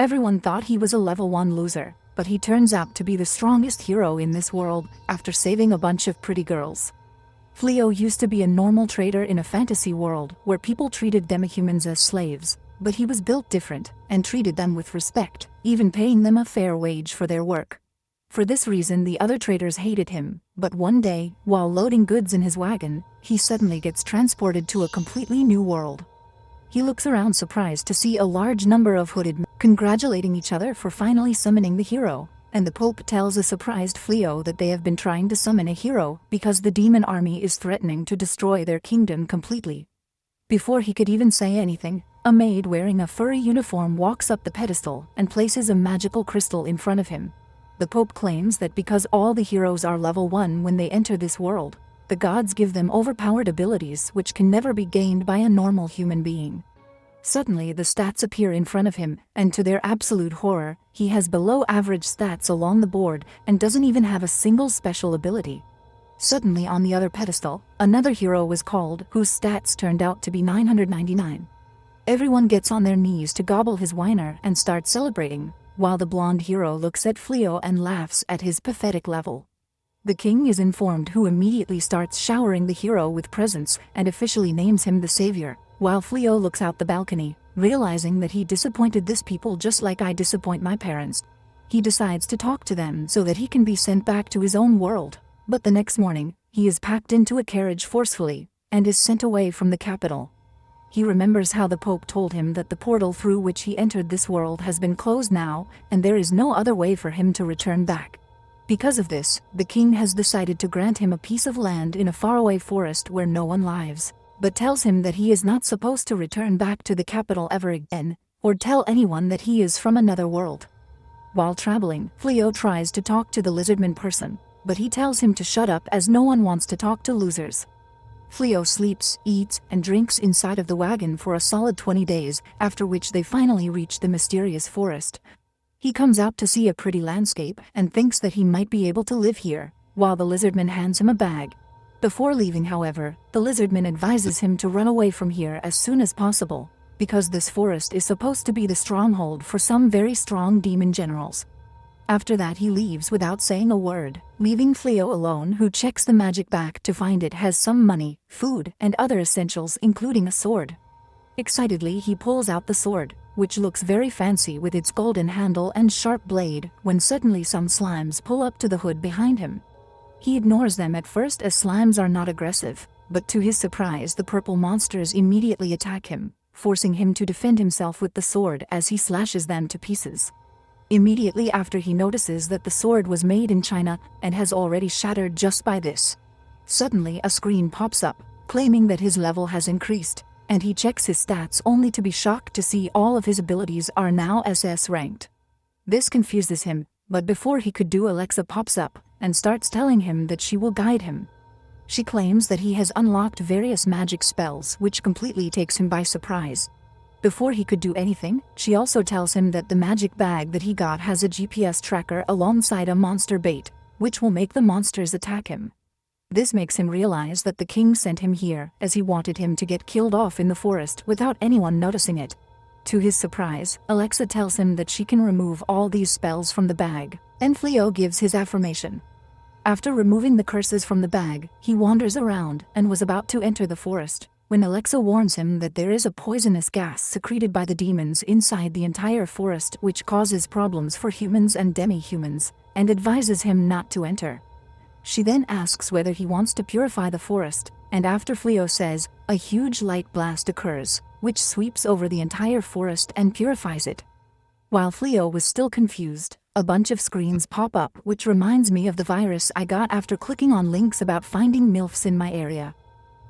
Everyone thought he was a level 1 loser, but he turns out to be the strongest hero in this world after saving a bunch of pretty girls. Fleo used to be a normal trader in a fantasy world where people treated demihumans as slaves, but he was built different and treated them with respect, even paying them a fair wage for their work. For this reason the other traders hated him, but one day, while loading goods in his wagon, he suddenly gets transported to a completely new world. He looks around surprised to see a large number of hooded men congratulating each other for finally summoning the hero, and the Pope tells a surprised Fleo that they have been trying to summon a hero because the demon army is threatening to destroy their kingdom completely. Before he could even say anything, a maid wearing a furry uniform walks up the pedestal and places a magical crystal in front of him. The Pope claims that because all the heroes are level 1 when they enter this world, the gods give them overpowered abilities which can never be gained by a normal human being. Suddenly the stats appear in front of him, and to their absolute horror, he has below average stats along the board and doesn't even have a single special ability. Suddenly on the other pedestal, another hero was called whose stats turned out to be 999. Everyone gets on their knees to gobble his wiener and start celebrating, while the blonde hero looks at Fleo and laughs at his pathetic level. The king is informed, who immediately starts showering the hero with presents and officially names him the savior, while Fleo looks out the balcony, realizing that he disappointed this people just like I disappoint my parents. He decides to talk to them so that he can be sent back to his own world, but the next morning, he is packed into a carriage forcefully and is sent away from the capital. He remembers how the Pope told him that the portal through which he entered this world has been closed now, and there is no other way for him to return back. Because of this, the king has decided to grant him a piece of land in a faraway forest where no one lives, but tells him that he is not supposed to return back to the capital ever again, or tell anyone that he is from another world. While traveling, Fleo tries to talk to the lizardman person, but he tells him to shut up as no one wants to talk to losers. Fleo sleeps, eats, and drinks inside of the wagon for a solid 20 days, after which they finally reach the mysterious forest. He comes out to see a pretty landscape and thinks that he might be able to live here, while the lizardman hands him a bag. Before leaving, however, the lizardman advises him to run away from here as soon as possible, because this forest is supposed to be the stronghold for some very strong demon generals. After that he leaves without saying a word, leaving Fleo alone, who checks the magic bag to find it has some money, food, and other essentials including a sword. Excitedly he pulls out the sword, which looks very fancy with its golden handle and sharp blade, when suddenly some slimes pull up to the hood behind him. He ignores them at first as slimes are not aggressive, but to his surprise the purple monsters immediately attack him, forcing him to defend himself with the sword as he slashes them to pieces. Immediately after he notices that the sword was made in China and has already shattered just by this. Suddenly a screen pops up, claiming that his level has increased, and he checks his stats only to be shocked to see all of his abilities are now SS ranked. This confuses him, but before he could do, Alexa pops up and starts telling him that she will guide him. She claims that he has unlocked various magic spells, which completely takes him by surprise. Before he could do anything, she also tells him that the magic bag that he got has a GPS tracker alongside a monster bait, which will make the monsters attack him. This makes him realize that the king sent him here as he wanted him to get killed off in the forest without anyone noticing it. To his surprise, Alexa tells him that she can remove all these spells from the bag, and Fleo gives his affirmation. After removing the curses from the bag, he wanders around and was about to enter the forest, when Alexa warns him that there is a poisonous gas secreted by the demons inside the entire forest which causes problems for humans and demi-humans, and advises him not to enter. She then asks whether he wants to purify the forest, and after Fleo says, a huge light blast occurs, which sweeps over the entire forest and purifies it. While Fleo was still confused, a bunch of screens pop up, which reminds me of the virus I got after clicking on links about finding MILFs in my area.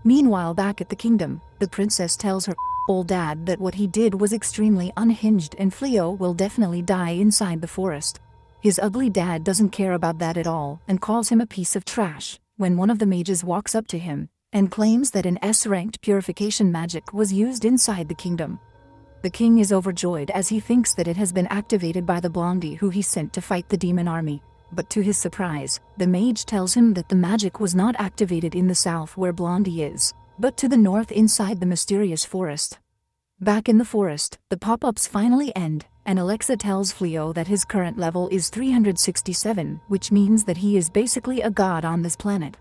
Meanwhile, back at the kingdom, the princess tells her old dad that what he did was extremely unhinged and Fleo will definitely die inside the forest. His ugly dad doesn't care about that at all and calls him a piece of trash, when one of the mages walks up to him and claims that an S-ranked purification magic was used inside the kingdom. The king is overjoyed as he thinks that it has been activated by the blondie who he sent to fight the demon army. But to his surprise, the mage tells him that the magic was not activated in the south where Blondie is, but to the north inside the mysterious forest. Back in the forest, the pop-ups finally end, and Alexa tells Fleo that his current level is 367, which means that he is basically a god on this planet.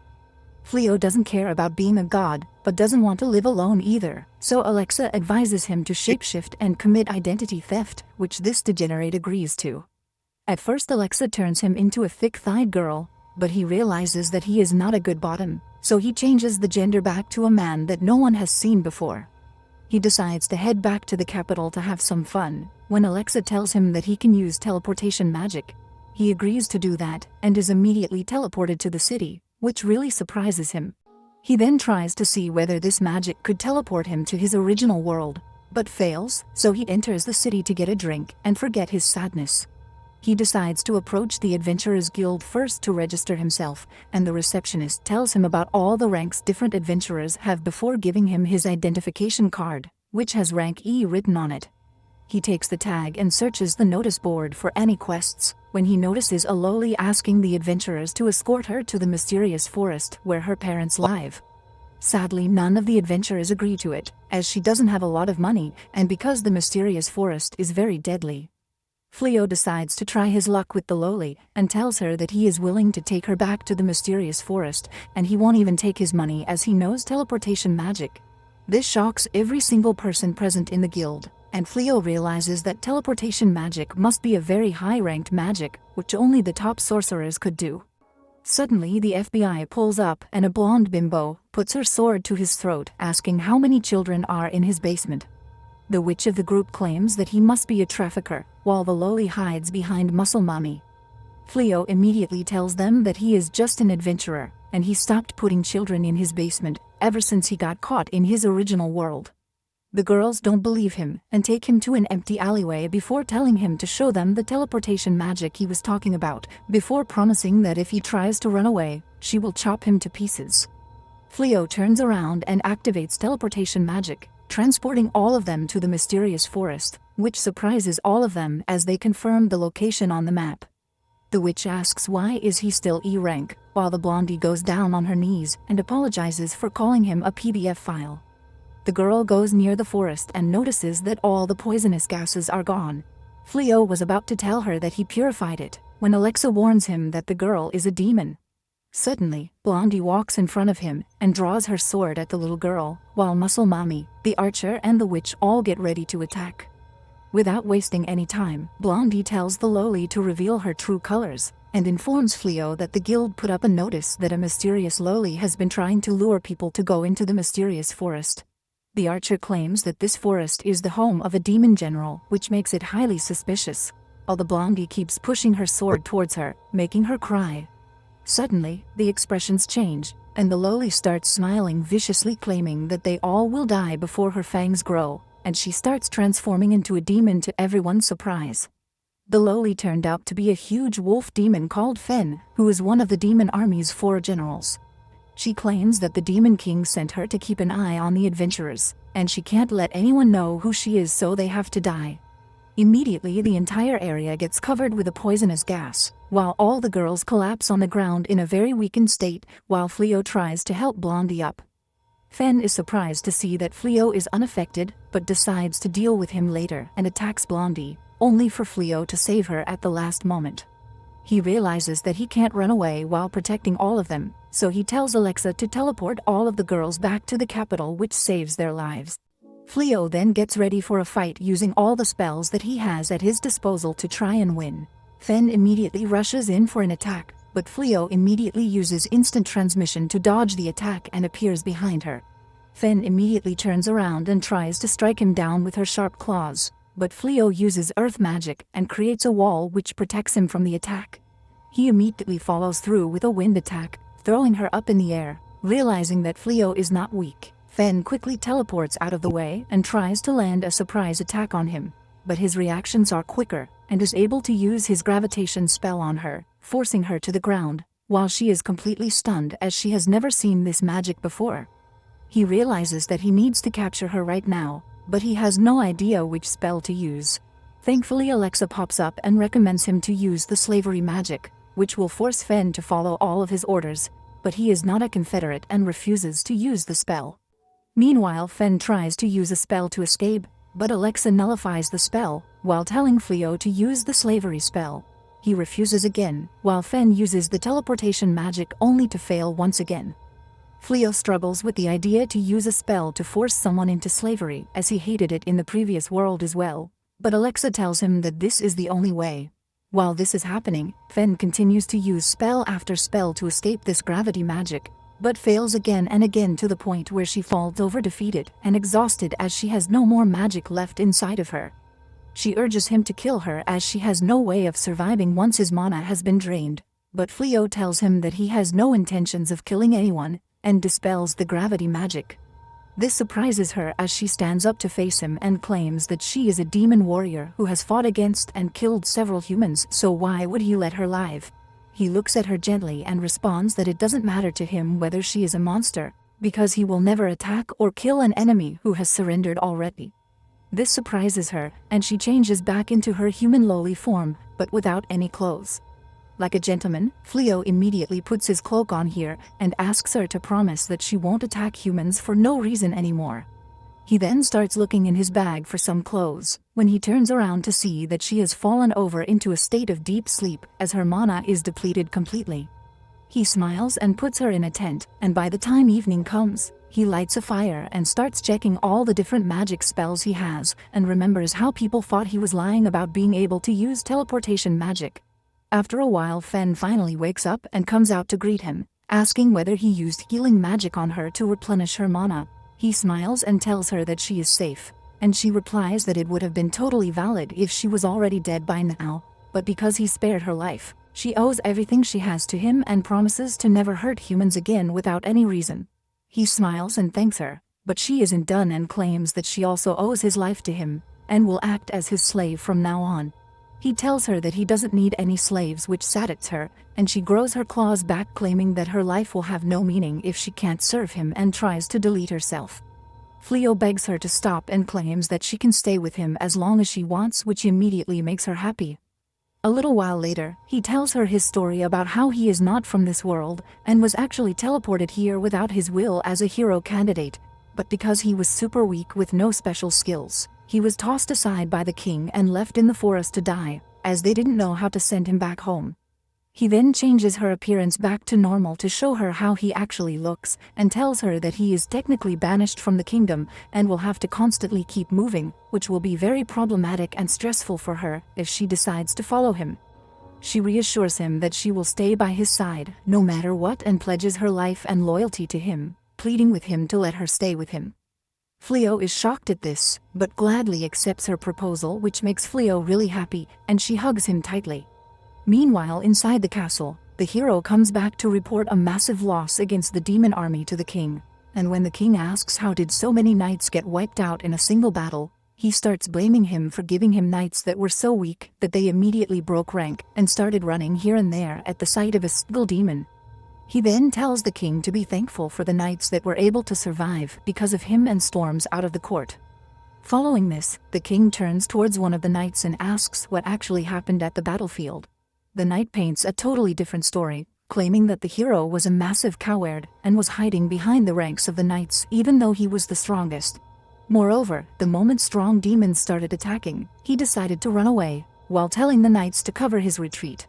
Fleo doesn't care about being a god, but doesn't want to live alone either, so Alexa advises him to shapeshift and commit identity theft, which this degenerate agrees to. At first Alexa turns him into a thick-thighed girl, but he realizes that he is not a good bottom, so he changes the gender back to a man that no one has seen before. He decides to head back to the capital to have some fun, when Alexa tells him that he can use teleportation magic. He agrees to do that, and is immediately teleported to the city, which really surprises him. He then tries to see whether this magic could teleport him to his original world, but fails, so he enters the city to get a drink and forget his sadness. He decides to approach the Adventurers Guild first to register himself, and the receptionist tells him about all the ranks different adventurers have before giving him his identification card, which has rank E written on it. He takes the tag and searches the notice board for any quests, when he notices a lowly asking the adventurers to escort her to the mysterious forest where her parents live. Sadly, none of the adventurers agree to it, as she doesn't have a lot of money, and because the mysterious forest is very deadly. Fleo decides to try his luck with the lowly, and tells her that he is willing to take her back to the mysterious forest, and he won't even take his money as he knows teleportation magic. This shocks every single person present in the guild, and Fleo realizes that teleportation magic must be a very high-ranked magic, which only the top sorcerers could do. Suddenly the FBI pulls up and a blonde bimbo puts her sword to his throat, asking how many children are in his basement. The witch of the group claims that he must be a trafficker, while the lowly hides behind Muscle Mommy. Fleo immediately tells them that he is just an adventurer, and he stopped putting children in his basement ever since he got caught in his original world. The girls don't believe him and take him to an empty alleyway before telling him to show them the teleportation magic he was talking about, before promising that if he tries to run away, she will chop him to pieces. Fleo turns around and activates teleportation magic, transporting all of them to the mysterious forest, which surprises all of them as they confirm the location on the map. The witch asks why is he still E rank, while the blondie goes down on her knees and apologizes for calling him a PDF file. The girl goes near the forest and notices that all the poisonous gases are gone. Fleo was about to tell her that he purified it, when Alexa warns him that the girl is a demon. Suddenly, Blondie walks in front of him and draws her sword at the little girl, while Muscle Mommy, the archer and the witch all get ready to attack. Without wasting any time, Blondie tells the lowly to reveal her true colors, and informs Fleo that the guild put up a notice that a mysterious lowly has been trying to lure people to go into the mysterious forest. The archer claims that this forest is the home of a demon general, which makes it highly suspicious, while the blondie keeps pushing her sword towards her, making her cry. Suddenly, the expressions change, and the lowly starts smiling viciously, claiming that they all will die before her fangs grow, and she starts transforming into a demon to everyone's surprise. The lowly turned out to be a huge wolf demon called Fen, who is one of the demon army's 4 generals. She claims that the Demon King sent her to keep an eye on the adventurers, and she can't let anyone know who she is, so they have to die. Immediately, the entire area gets covered with a poisonous gas, while all the girls collapse on the ground in a very weakened state, while Fleo tries to help Blondie up. Fen is surprised to see that Fleo is unaffected, but decides to deal with him later and attacks Blondie, only for Fleo to save her at the last moment. He realizes that he can't run away while protecting all of them, so he tells Alexa to teleport all of the girls back to the capital, which saves their lives. Fleo then gets ready for a fight using all the spells that he has at his disposal to try and win. Fen immediately rushes in for an attack, but Fleo immediately uses instant transmission to dodge the attack and appears behind her. Fen immediately turns around and tries to strike him down with her sharp claws, but Fleo uses earth magic and creates a wall which protects him from the attack. He immediately follows through with a wind attack, throwing her up in the air. Realizing that Fleo is not weak, Fen quickly teleports out of the way and tries to land a surprise attack on him, but his reactions are quicker, and is able to use his gravitation spell on her, forcing her to the ground, while she is completely stunned as she has never seen this magic before. He realizes that he needs to capture her right now, but he has no idea which spell to use. Thankfully, Alexa pops up and recommends him to use the slavery magic, which will force Fen to follow all of his orders, but he is not a Confederate and refuses to use the spell. Meanwhile, Fen tries to use a spell to escape, But Alexa nullifies the spell, while telling Fleo to use the slavery spell. He refuses again, while Fen uses the teleportation magic only to fail once again. Fleo struggles with the idea to use a spell to force someone into slavery, as he hated it in the previous world as well, but Alexa tells him that this is the only way. While this is happening, Fen continues to use spell after spell to escape this gravity magic, but fails again and again to the point where she falls over defeated and exhausted as she has no more magic left inside of her. She urges him to kill her as she has no way of surviving once his mana has been drained, but Fleo tells him that he has no intentions of killing anyone, and dispels the gravity magic. This surprises her as she stands up to face him and claims that she is a demon warrior who has fought against and killed several humans, so why would he let her live? He looks at her gently and responds that it doesn't matter to him whether she is a monster, because he will never attack or kill an enemy who has surrendered already. This surprises her, and she changes back into her human lowly form, but without any clothes. Like a gentleman, Fleo immediately puts his cloak on here and asks her to promise that she won't attack humans for no reason anymore. He then starts looking in his bag for some clothes, when he turns around to see that she has fallen over into a state of deep sleep as her mana is depleted completely. He smiles and puts her in a tent, and by the time evening comes, he lights a fire and starts checking all the different magic spells he has, and remembers how people thought he was lying about being able to use teleportation magic. After a while, Fen finally wakes up and comes out to greet him, asking whether he used healing magic on her to replenish her mana. He smiles and tells her that she is safe, and she replies that it would have been totally valid if she was already dead by now, but because he spared her life, she owes everything she has to him and promises to never hurt humans again without any reason. He smiles and thanks her, but she isn't done and claims that she also owes his life to him, and will act as his slave from now on. He tells her that he doesn't need any slaves, which saddens her, and she grows her claws back, claiming that her life will have no meaning if she can't serve him, and tries to delete herself. Fleo begs her to stop and claims that she can stay with him as long as she wants, which immediately makes her happy. A little while later, he tells her his story about how he is not from this world and was actually teleported here without his will as a hero candidate, but because he was super weak with no special skills, he was tossed aside by the king and left in the forest to die, as they didn't know how to send him back home. He then changes her appearance back to normal to show her how he actually looks, and tells her that he is technically banished from the kingdom and will have to constantly keep moving, which will be very problematic and stressful for her if she decides to follow him. She reassures him that she will stay by his side, no matter what, and pledges her life and loyalty to him, pleading with him to let her stay with him. Fleo is shocked at this, but gladly accepts her proposal, which makes Fleo really happy, and she hugs him tightly. Meanwhile, inside the castle, the hero comes back to report a massive loss against the demon army to the king, and when the king asks how did so many knights get wiped out in a single battle, he starts blaming him for giving him knights that were so weak that they immediately broke rank and started running here and there at the sight of a single demon. He then tells the king to be thankful for the knights that were able to survive because of him, and storms out of the court. Following this, the king turns towards one of the knights and asks what actually happened at the battlefield. The knight paints a totally different story, claiming that the hero was a massive coward and was hiding behind the ranks of the knights even though he was the strongest. Moreover, the moment strong demons started attacking, he decided to run away, while telling the knights to cover his retreat.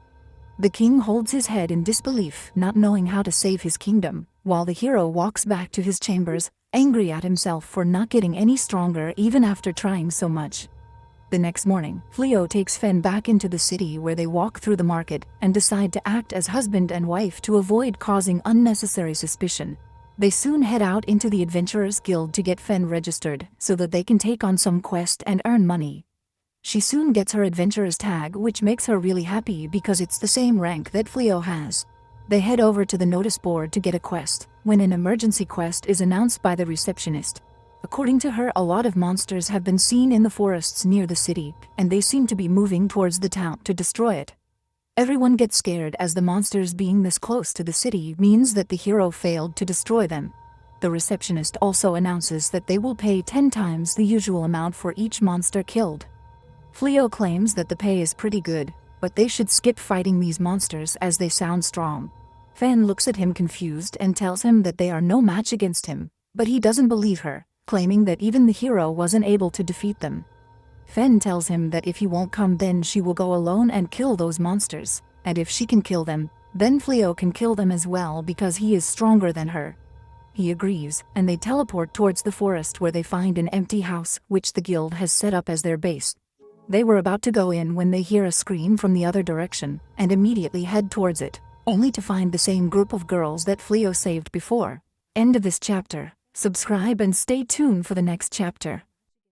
The king holds his head in disbelief, not knowing how to save his kingdom, while the hero walks back to his chambers, angry at himself for not getting any stronger even after trying so much. The next morning, Fleo takes Fen back into the city, where they walk through the market and decide to act as husband and wife to avoid causing unnecessary suspicion. They soon head out into the Adventurers Guild to get Fen registered so that they can take on some quest and earn money. She soon gets her adventurer's tag, which makes her really happy because it's the same rank that Fleo has. They head over to the notice board to get a quest, when an emergency quest is announced by the receptionist. According to her, a lot of monsters have been seen in the forests near the city, and they seem to be moving towards the town to destroy it. Everyone gets scared, as the monsters being this close to the city means that the hero failed to destroy them. The receptionist also announces that they will pay 10 times the usual amount for each monster killed. Fleo claims that the pay is pretty good, but they should skip fighting these monsters as they sound strong. Fen looks at him confused and tells him that they are no match against him, but he doesn't believe her, claiming that even the hero wasn't able to defeat them. Fen tells him that if he won't come, then she will go alone and kill those monsters, and if she can kill them, then Fleo can kill them as well because he is stronger than her. He agrees, and they teleport towards the forest where they find an empty house which the guild has set up as their base. They were about to go in when they hear a scream from the other direction, and immediately head towards it, only to find the same group of girls that Fleo saved before. End of this chapter. Subscribe and stay tuned for the next chapter.